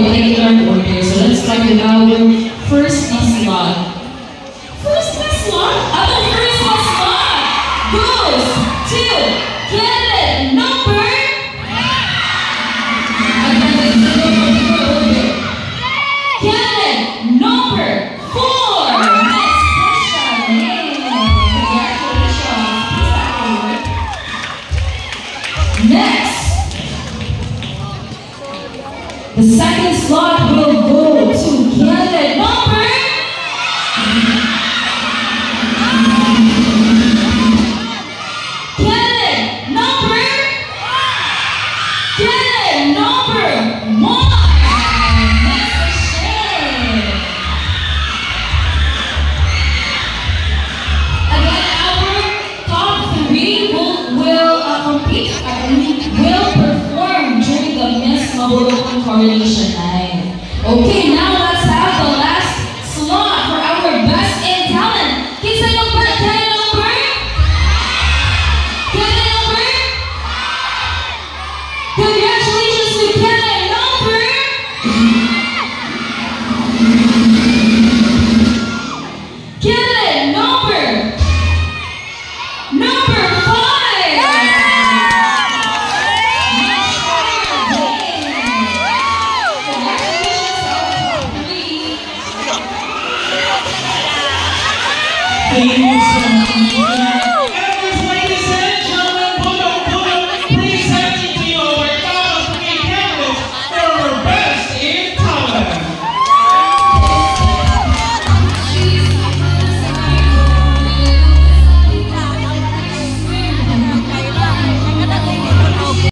regular order. So let's start with our first slot. First slot? Our first slot goes to candidate number. Candidate number 4. Next question. Congratulations. Next. The second slot will go to candidate number. Candidate number. Candidate number 1. Again, our top 3 will perform during the Miss Mabulucan Coronation Night. Okay, now let's have the last slot for our best in talent. Candidate number? Congratulations to candidate number. Candidate number 5. Congratulations, all 3.